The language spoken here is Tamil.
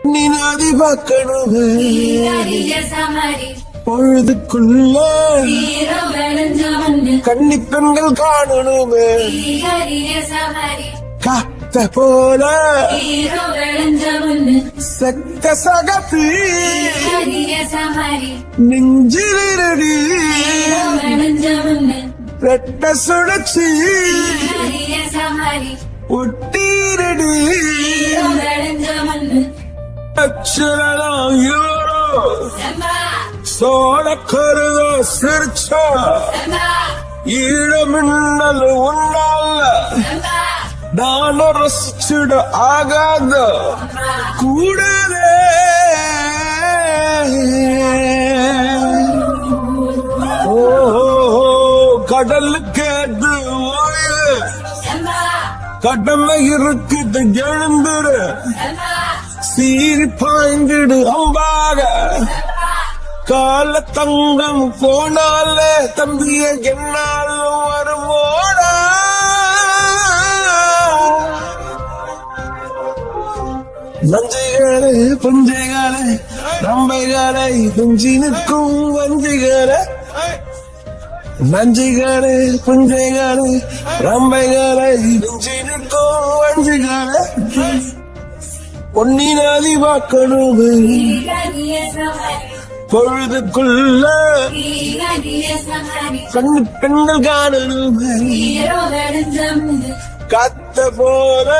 நீனாதி பார்க்கணும் பொழுதுக்குள்ள கன்னி பெண்கள் காணணுமே காத்த போல சக்க சகத்து நெஞ்சிலிருடி ரெட்ட சுழற்சி ஒட்டீரடி அச்சரம் சோழ கருதோ சிரிச்சா ஈழமின்னல் உன்னால நான் ரசிச்சுட ஆகாத கூடவே கடலுக்கு கடமை இருக்குது எழுந்துரு சீறி பாய்ந்திடு அம்பாக கால தங்கம் போனால தம்பிய என்னாலும் வருவோடா நஞ்சைகாலே பஞ்சைகாலே நம்பைகாலை துஞ்சி நிற்கும் வஞ்சிகாலே நஞ்சிகாலே புஞ்சைகாலே ரம்பைகாலை துஞ்சி நிற்கும் வஞ்சிகாலே பொன்னினாதி பார்க்கணும் பொழுதுக்குள்ள கண்ணு பெண்கள் காணணும் காத்த போல